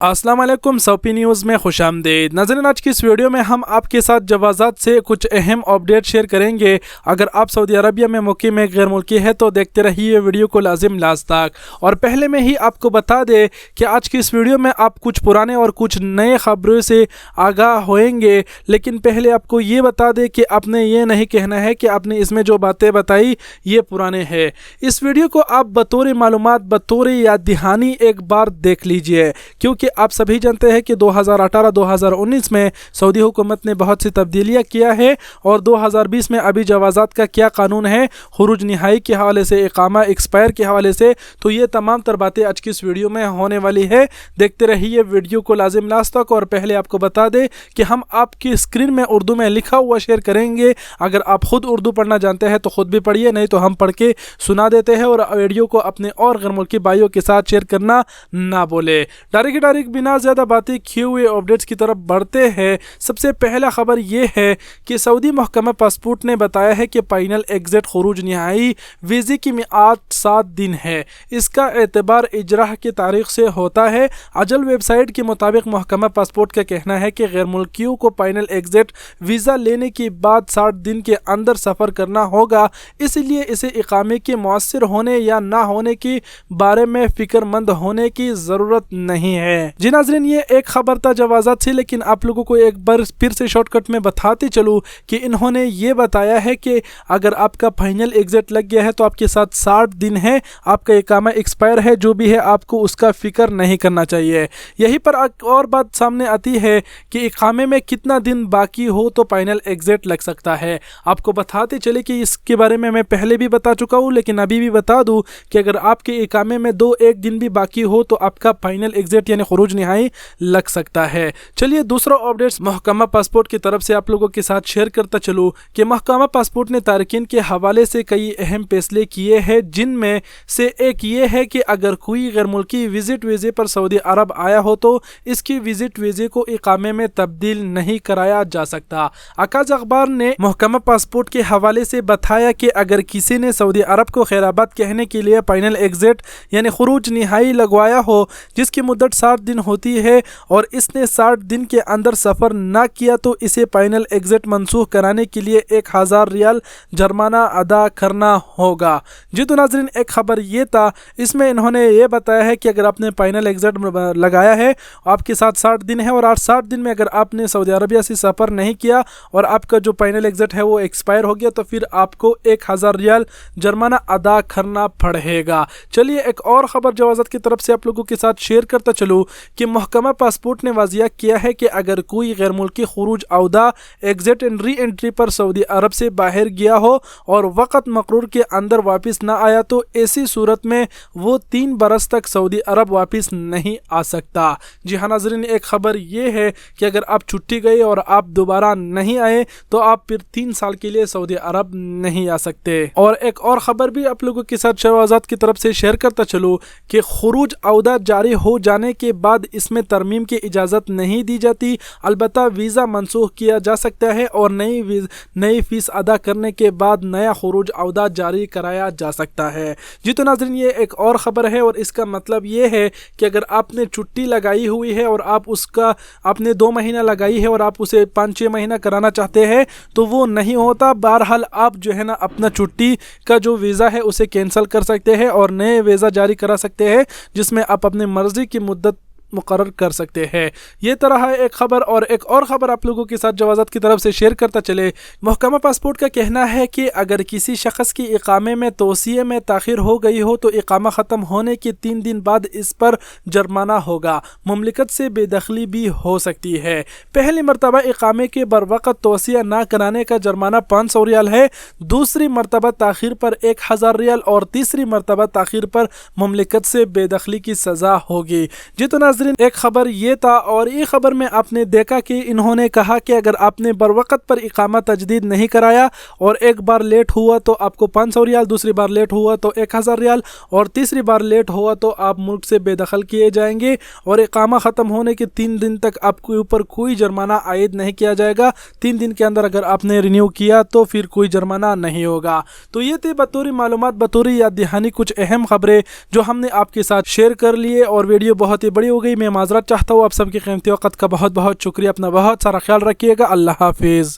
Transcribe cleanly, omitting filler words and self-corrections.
अस्सलाम वालेकुम सऊपी न्यूज़ में खुश आमदीद। नाज़रीन, आज की इस वीडियो में हम आपके साथ जवाज़ात से कुछ अहम अपडेट शेयर करेंगे। अगर आप सऊदी अरबिया में मुकीम गैर मुल्की है तो देखते रहिए वीडियो को लाजिम लास्ट तक। और पहले में ही आपको बता दें कि आज की इस वीडियो में आप कुछ पुराने और कुछ नए खबरों से आगाह होएंगे, लेकिन पहले आपको ये बता दें कि आपने ये नहीं कहना है कि आपने इसमें जो बातें बताई ये पुराने हैं। इस वीडियो को आप बतौर मालूमात, बतौर याद दहानी एक बार देख लीजिए, क्योंकि आप सभी जानते हैं कि 2018-2019 में सऊदी हुकूमत ने बहुत सी तब्दीलियां किया है और 2020 में अभी जवाज़ात का क्या कानून है खुरूज निहाई के हवाले से, इकामा एक्सपायर के हवाले से, तो ये तमाम तर बातें आज की इस वीडियो में होने वाली है। देखते रहिए वीडियो को लाजिम लास्ट तक। और पहले आपको बता दें कि हम आपकी स्क्रीन में उर्दू में लिखा हुआ शेयर करेंगे। अगर आप खुद उर्दू पढ़ना जानते हैं तो खुद भी पढ़िए, नहीं तो हम पढ़ के सुना देते हैं। और वीडियो को अपने और गैर मुल्की भाइयों के साथ शेयर करना ना बोले। डायरेक्ट बिना ज़्यादा बातें किए हुए अपडेट्स की तरफ बढ़ते हैं। सबसे पहला खबर यह है कि सऊदी महकमा पासपोर्ट ने बताया है कि फाइनल एग्जिट खुरूज निहाई वीज़े की मियाद 7 दिन है। इसका एतबार इजराह की तारीख से होता है। अजल वेबसाइट के मुताबिक महकमा पासपोर्ट का कहना है कि गैर मुल्कियों को फाइनल एग्जिट वीज़ा लेने के बाद 60 दिन के अंदर सफ़र करना होगा, इसलिए इसे इकामे के मौसर होने या ना होने के बारे में फ़िक्रमंद होने की ज़रूरत नहीं है। जी नाज़रीन, ये एक खबर था जवाज़ात से, लेकिन आप लोगों को एक बार फिर से शॉर्टकट में बताते चलूँ कि इन्होंने ये बताया है कि अगर आपका फाइनल एग्जिट लग गया है तो आपके साथ 60 दिन है, आपका इकामा एक्सपायर है, जो भी है आपको उसका फिक्र नहीं करना चाहिए। यहीं पर एक और बात सामने आती है कि इकामे में कितना दिन बाकी हो तो फाइनल एग्जिट लग सकता है। आपको बताते चले कि इसके बारे में मैं पहले भी बता चुका हूँ, लेकिन अभी भी बता दूँ कि अगर आपके इकामे में 2-1 दिन भी बाकी हो तो आपका फाइनल एग्जिट यानी खुरूज निहाई लग सकता है। चलिए दूसरा अपडेट्स महकमा पासपोर्ट की तरफ से आप लोगों के साथ शेयर करता चलूँ कि महकमा पासपोर्ट ने तारकीन के हवाले से कई अहम फैसले किए हैं, जिनमें से एक ये है कि अगर कोई गैर मुल्की विजिट वीज़े पर सऊदी अरब आया हो तो इसकी विजिट वीज़े को इकामे में तब्दील नहीं कराया जा सकता। अकाज अखबार ने महकमा पासपोर्ट के हवाले से बताया कि अगर किसी ने सऊदी अरब को खैराबाद कहने के लिए फाइनल एग्जिट यानी खुरूज निहाई लगवाया हो, जिसकी मुद्दत 60 दिन होती है, और इसने 60 दिन के अंदर सफ़र ना किया तो इसे फाइनल एग्जिट मनसूख कराने के लिए 1000 रियाल जुर्माना अदा करना होगा। जी तो नाज़रीन, एक खबर ये था, इसमें इन्होंने ये बताया है कि अगर आपने फाइनल एग्जिट लगाया है, आपके साथ 60 दिन है, और आज 60 दिन में अगर आपने सऊदी अरबिया से सफ़र नहीं किया और आपका जो फाइनल एग्जिट है वो एक्सपायर हो गया तो फिर आपको 1000 रियाल जुर्माना अदा करना पड़ेगा। चलिए एक और ख़बर जवाज़त की तरफ से आप लोगों के साथ शेयर करता चलूँ कि महकमा पासपोर्ट ने वाज़िया किया है कि अगर कोई गैर मुल्की खुरूज औदा एग्जिट एंड री एंट्री पर सऊदी अरब से बाहर गया हो और वक़्त मक़रूर के अंदर वापस ना आया तो ऐसी सूरत में वो 3 बरस तक सऊदी अरब वापस नहीं आ सकता। जी हाँ नाज़रीन, एक ख़बर ये है कि अगर आप छुट्टी गए और आप दोबारा नहीं आए तो आप फिर 3 साल के लिए सऊदी अरब नहीं आ सकते। और एक और ख़बर भी आप लोगों के साथ शहबाज़ात की तरफ से शेयर करता चलूँ कि खुरूज औदा जारी हो जाने के बाद इसमें तरमीम की इजाज़त नहीं दी जाती, अलबत्ता वीज़ा मनसूख किया जा सकता है और नई फ़ीस अदा करने के बाद नया खुरूज औदा जारी कराया जा सकता है। जी तो नाज़रीन, ये एक और ख़बर है और इसका मतलब ये है कि अगर आपने छुट्टी लगाई हुई है और आपने 2 महीना लगाई है और आप उसे 5-6 महीना कराना चाहते हैं तो वो नहीं होता। बहरहाल आप जो है ना अपना छुट्टी का जो वीज़ा है उसे कैंसिल कर सकते हैं और नए वीज़ा जारी करा सकते हैं, जिसमें आप अपनी मर्ज़ी की मुद्दत मुकर्रर कर सकते हैं। ये तरह है एक ख़बर। और एक और ख़बर आप लोगों के साथ जवाज़त की तरफ से शेयर करता चले। महकमा पासपोर्ट का कहना है कि अगर किसी शख्स की इकामे में तोसिए में ताख़ीर हो गई हो तो इकामा ख़त्म होने के 3 दिन बाद इस पर जुर्माना होगा। मुमलिकत से बेदखली भी हो सकती है। पहली मरतबा इकामे के बरवक़्त तोसिया ना कराने का जुर्माना 500 रियाल है, दूसरी मरतबा ताख़ीर पर 1000 रियाल और तीसरी मरतबा ताख़ीर पर मुमलिकत से बेदखली की सज़ा होगी। जी तो एक खबर ये था। और ये खबर में आपने देखा कि इन्होंने कहा कि अगर आपने बरवक़्त पर इकामा तजदीद नहीं कराया और एक बार लेट हुआ तो आपको 500 रियाल, दूसरी बार लेट हुआ तो 1000 रियाल और तीसरी बार लेट हुआ तो आप मुल्क से बेदखल किए जाएंगे और इकामा ख़त्म होने के 3 दिन तक आपके ऊपर कोई जुर्माना आयद नहीं किया जाएगा। 3 दिन के अंदर अगर आपने रिन्यू किया तो फिर कोई जुर्माना नहीं होगा। तो ये थे बतौरी मालूमात, बतौरी याद दहानी कुछ अहम खबरें जो हमने आपके साथ शेयर कर लिए और वीडियो बहुत ही बड़ी हो गई। गई, मैं माजरत चाहता हूँ। आप सबके कीमती वक्त का बहुत बहुत शुक्रिया। अपना बहुत सारा ख्याल रखिएगा। अल्लाह हाफिज़।